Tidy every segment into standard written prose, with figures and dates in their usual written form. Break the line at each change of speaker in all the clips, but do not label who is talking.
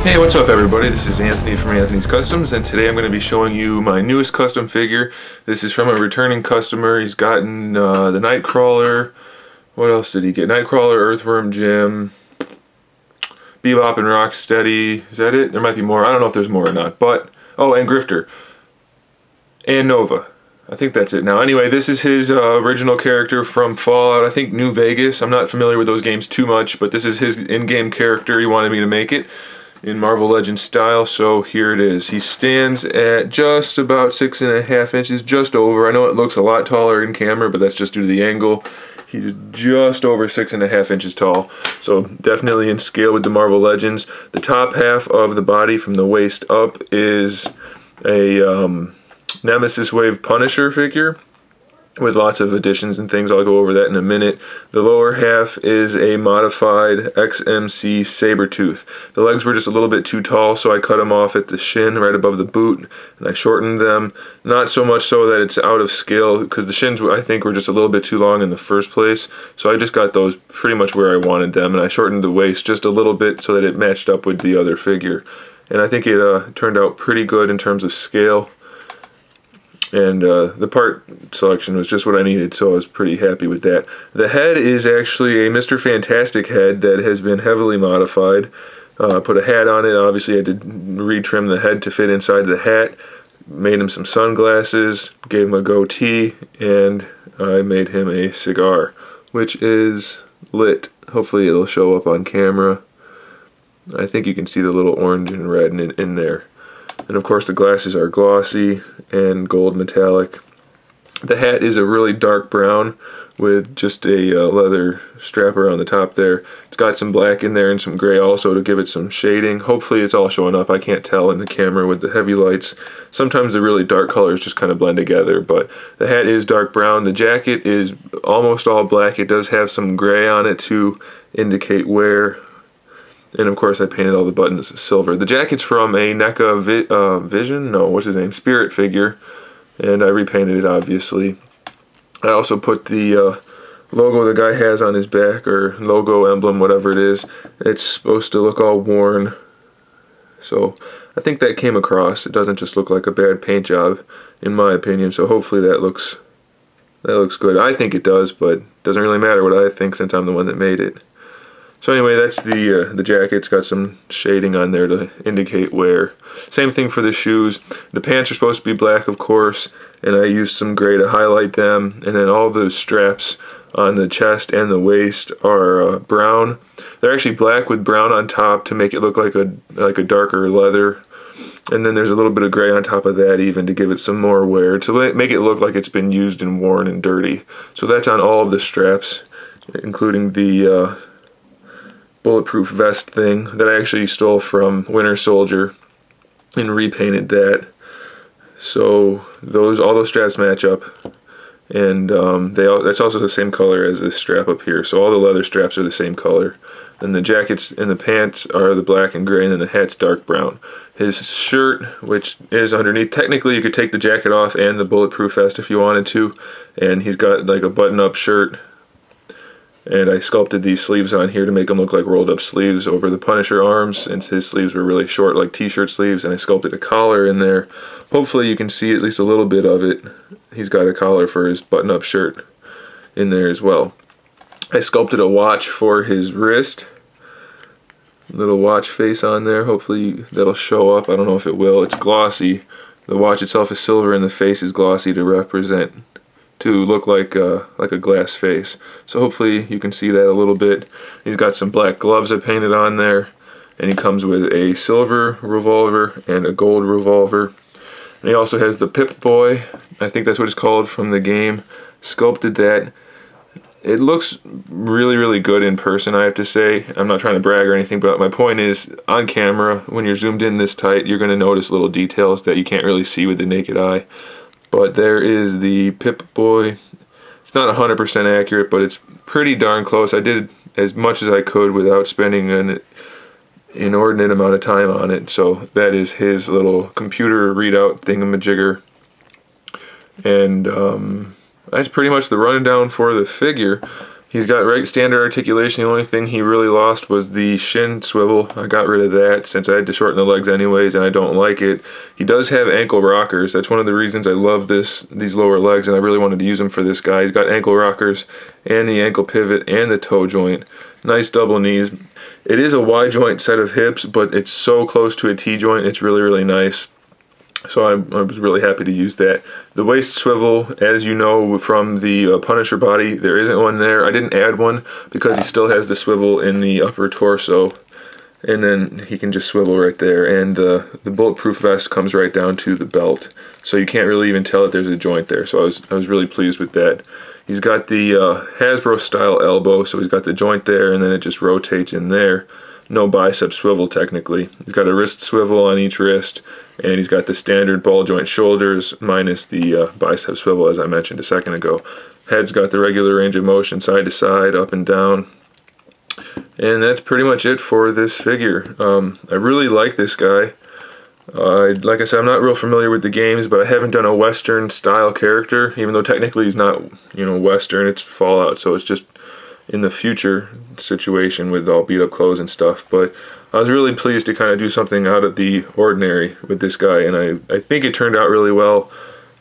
Hey, what's up everybody? This is Anthony from Anthony's Customs, and today I'm going to be showing you my newest custom figure. This is from a returning customer. He's gotten the Nightcrawler. What else did he get? Nightcrawler, Earthworm Jim, Bebop and Rocksteady. Is that it? There might be more. I don't know if there's more or not. But, oh, and Grifter. And Nova. I think that's it now. Anyway, this is his original character from Fallout, I think New Vegas. I'm not familiar with those games too much, but this is his in-game character. He wanted me to make it in Marvel Legends style, so here it is. He stands at just about 6.5 inches, just over. I know it looks a lot taller in camera, but that's just due to the angle. He's just over 6.5 inches tall, so definitely in scale with the Marvel Legends. The top half of the body from the waist up is a Nemesis Wave Punisher figure with lots of additions and things. I'll go over that in a minute. The lower half is a modified XMC Sabretooth. The legs were just a little bit too tall, so I cut them off at the shin right above the boot, and I shortened them. Not so much so that it's out of scale, because the shins I think were just a little bit too long in the first place, so I just got those pretty much where I wanted them, and I shortened the waist just a little bit so that it matched up with the other figure. And I think it turned out pretty good in terms of scale. And the part selection was just what I needed, so I was pretty happy with that. The head is actually a Mr. Fantastic head that has been heavily modified. Put a hat on it. Obviously I had to retrim the head to fit inside the hat. Made him some sunglasses, gave him a goatee, and I made him a cigar, which is lit. Hopefully it'll show up on camera. I think you can see the little orange and red in there. And of course the glasses are glossy and gold metallic. The hat is a really dark brown with just a leather strap around the top there. It's got some black in there and some gray also to give it some shading. Hopefully it's all showing up. I can't tell in the camera with the heavy lights. Sometimes the really dark colors just kind of blend together, but the hat is dark brown. The jacket is almost all black. It does have some gray on it to indicate wear. And of course I painted all the buttons silver. The jacket's from a NECA Vision? No, what's his name? Spirit figure. And I repainted it, obviously. I also put the logo the guy has on his back, or logo, emblem, whatever it is. It's supposed to look all worn. So I think that came across. It doesn't just look like a bad paint job, in my opinion. So hopefully that looks good. I think it does, but it doesn't really matter what I think since I'm the one that made it. So anyway, that's the jacket. It's got some shading on there to indicate wear. Same thing for the shoes. The pants are supposed to be black, of course, and I used some gray to highlight them. And then all the straps on the chest and the waist are brown. They're actually black with brown on top to make it look like a darker leather. And then there's a little bit of gray on top of that even to give it some more wear, to make it look like it's been used and worn and dirty. So that's on all of the straps, including the bulletproof vest thing that I actually stole from Winter Soldier and repainted that. So all those straps match up, and that's also the same color as this strap up here. So all the leather straps are the same color. And the jackets and the pants are the black and gray, and then the hat's dark brown. His shirt, which is underneath, technically you could take the jacket off and the bulletproof vest if you wanted to, and he's got like a button-up shirt. And I sculpted these sleeves on here to make them look like rolled up sleeves over the Punisher arms, since his sleeves were really short like t-shirt sleeves, and I sculpted a collar in there. Hopefully you can see at least a little bit of it. He's got a collar for his button-up shirt in there as well. I sculpted a watch for his wrist. Little watch face on there. Hopefully that'll show up. I don't know if it will. It's glossy. The watch itself is silver and the face is glossy to look like a glass face. So hopefully you can see that a little bit. He's got some black gloves I painted on there, and he comes with a silver revolver and a gold revolver. And he also has the Pip-Boy, I think that's what it's called, from the game. Sculpted that. It looks really, really good in person, I have to say. I'm not trying to brag or anything, but my point is, on camera, when you're zoomed in this tight, you're going to notice little details that you can't really see with the naked eye. But there is the Pip-Boy. It's not 100% accurate, but it's pretty darn close. I did as much as I could without spending an inordinate amount of time on it. So that is his little computer readout thingamajigger. And that's pretty much the rundown for the figure. He's got standard articulation. The only thing he really lost was the shin swivel. I got rid of that since I had to shorten the legs anyways, and I don't like it. He does have ankle rockers. That's one of the reasons I love these lower legs, and I really wanted to use them for this guy. He's got ankle rockers and the ankle pivot and the toe joint. Nice double knees. It is a Y joint set of hips, but it's so close to a T joint. It's really, really nice. So I was really happy to use that. The waist swivel, as you know from the Punisher body, there isn't one there. I didn't add one because he still has the swivel in the upper torso, and then he can just swivel right there. And the bulletproof vest comes right down to the belt, so you can't really even tell that there's a joint there. So I was really pleased with that. He's got the Hasbro style elbow, so he's got the joint there, and then it just rotates in there. No bicep swivel technically. He's got a wrist swivel on each wrist, and he's got the standard ball joint shoulders minus the bicep swivel, as I mentioned a second ago. Head's got the regular range of motion, side to side, up and down. And that's pretty much it for this figure. I really like this guy. Like I said, I'm not real familiar with the games, but I haven't done a Western style character, even though technically he's not, you know, Western. It's Fallout, so it's just in the future situation with all beat up clothes and stuff. But I was really pleased to kind of do something out of the ordinary with this guy, and I think it turned out really well.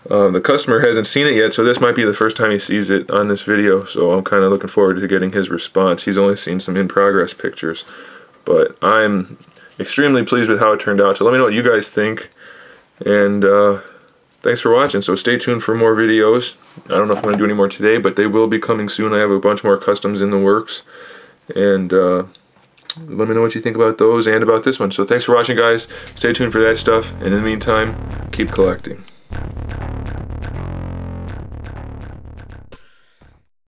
The customer hasn't seen it yet, so this might be the first time he sees it on this video, so I'm kind of looking forward to getting his response. He's only seen some in-progress pictures, but I'm extremely pleased with how it turned out. So let me know what you guys think, and thanks for watching. So stay tuned for more videos. I don't know if I'm going to do any more today, but they will be coming soon. I have a bunch more customs in the works, and let me know what you think about those and about this one. So thanks for watching, guys. Stay tuned for that stuff, and in the meantime, keep collecting.